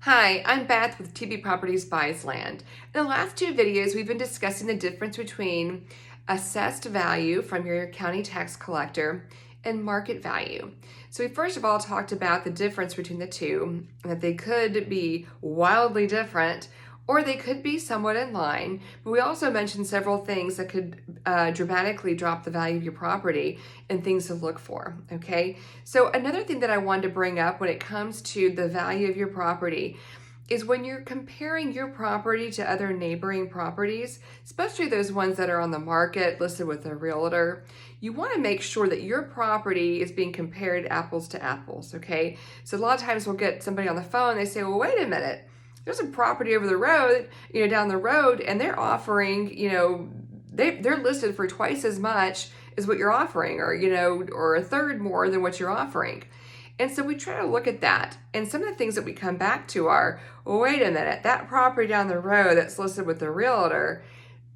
Hi, I'm Beth with TB Properties Buys Land. In the last two videos, we've been discussing the difference between assessed value from your county tax collector and market value. So we first of all talked about the difference between the two, and that they could be wildly different or they could be somewhat in line. But we also mentioned several things that could dramatically drop the value of your property and things to look for, okay? So another thing that I wanted to bring up when it comes to the value of your property is when you're comparing your property to other neighboring properties, especially those ones that are on the market listed with a realtor, you want to make sure that your property is being compared apples to apples, okay? So a lot of times we'll get somebody on the phone, they say, well, wait a minute, there's a property over the road, down the road, and they're offering, they're listed for twice as much as what you're offering, or a third more than what you're offering. And so we try to look at that. And some of the things that we come back to are, well, wait a minute, that property down the road that's listed with the realtor,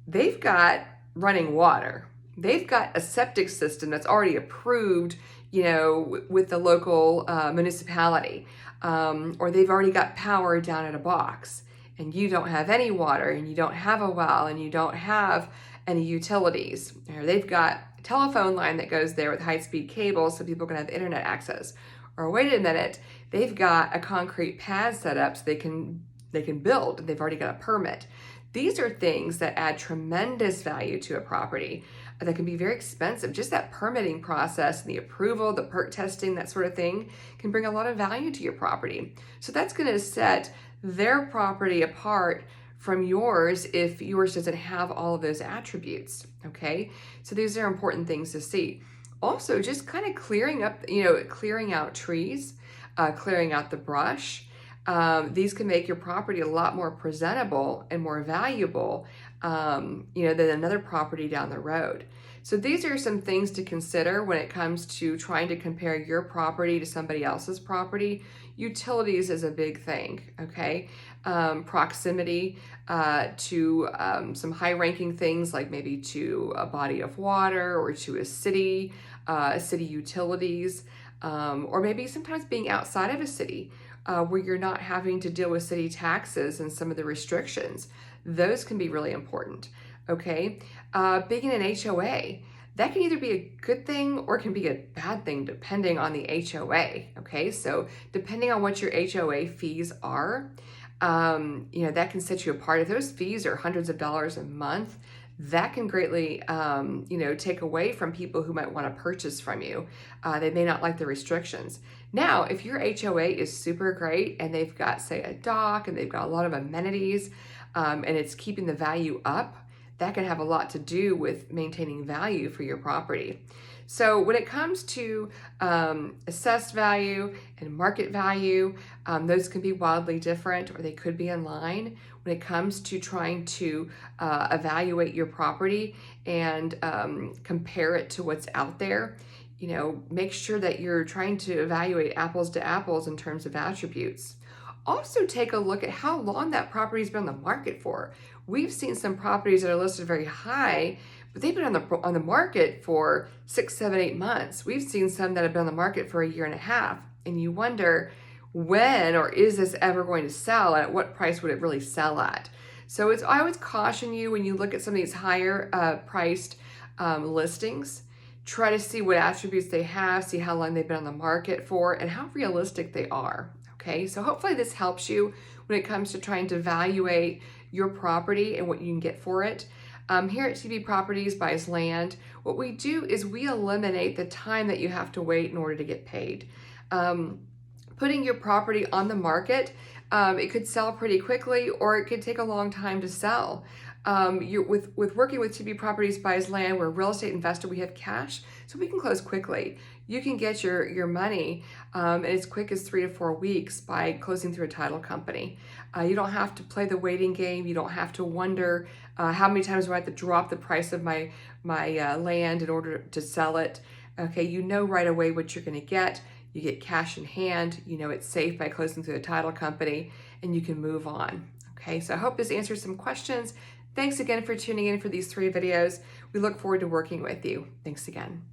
they've got running water. They've got a septic system that's already approved, with the local municipality. Or they've already got power down at a box, and you don't have any water, and you don't have a well, and you don't have any utilities. Or they've got a telephone line that goes there with high-speed cable so people can have internet access. Or wait a minute, they've got a concrete pad set up so they can build, and they've already got a permit. These are things that add tremendous value to a property that can be very expensive. Just that permitting process and the approval, the perk testing, that sort of thing can bring a lot of value to your property. So that's going to set their property apart from yours if yours doesn't have all of those attributes, okay? So these are important things to see. Also, just kind of clearing out trees, clearing out the brush. These can make your property a lot more presentable and more valuable, than another property down the road. So these are some things to consider when it comes to trying to compare your property to somebody else's property. Utilities is a big thing, okay? Proximity to some high-ranking things like maybe to a body of water or to a city utilities, or maybe sometimes being outside of a city. Where you're not having to deal with city taxes and some of the restrictions. Those can be really important, okay? Being in an HOA, that can either be a good thing or can be a bad thing depending on the HOA, okay? So depending on what your HOA fees are, that can set you apart. If those fees are hundreds of dollars a month, that can greatly, take away from people who might want to purchase from you. They may not like the restrictions. Now, if your HOA is super great and they've got, say, a dock and they've got a lot of amenities, and it's keeping the value up, that can have a lot to do with maintaining value for your property. So when it comes to assessed value and market value, those can be wildly different or they could be in line. When it comes to trying to evaluate your property and compare it to what's out there, make sure that you're trying to evaluate apples to apples in terms of attributes. Also take a look at how long that property's been on the market for. We've seen some properties that are listed very high, but they've been on the market for 6, 7, 8 months. We've seen some that have been on the market for a year and a half, and you wonder when or is this ever going to sell, and at what price would it really sell at? So I always caution you when you look at some of these higher priced listings, try to see what attributes they have, see how long they've been on the market for, and how realistic they are. Okay, so hopefully this helps you when it comes to trying to evaluate your property and what you can get for it. Here at TB Properties Buys Land, what we do is we eliminate the time that you have to wait in order to get paid. Putting your property on the market, it could sell pretty quickly or it could take a long time to sell. With working with TB Properties Buys Land, we're a real estate investor, we have cash, so we can close quickly. You can get your money as quick as 3 to 4 weeks by closing through a title company. You don't have to play the waiting game. You don't have to wonder how many times do I have to drop the price of my land in order to sell it. Okay, you know right away what you're going to get. You get cash in hand. You know it's safe by closing through a title company, and you can move on. Okay, so I hope this answers some questions. Thanks again for tuning in for these 3 videos. We look forward to working with you. Thanks again.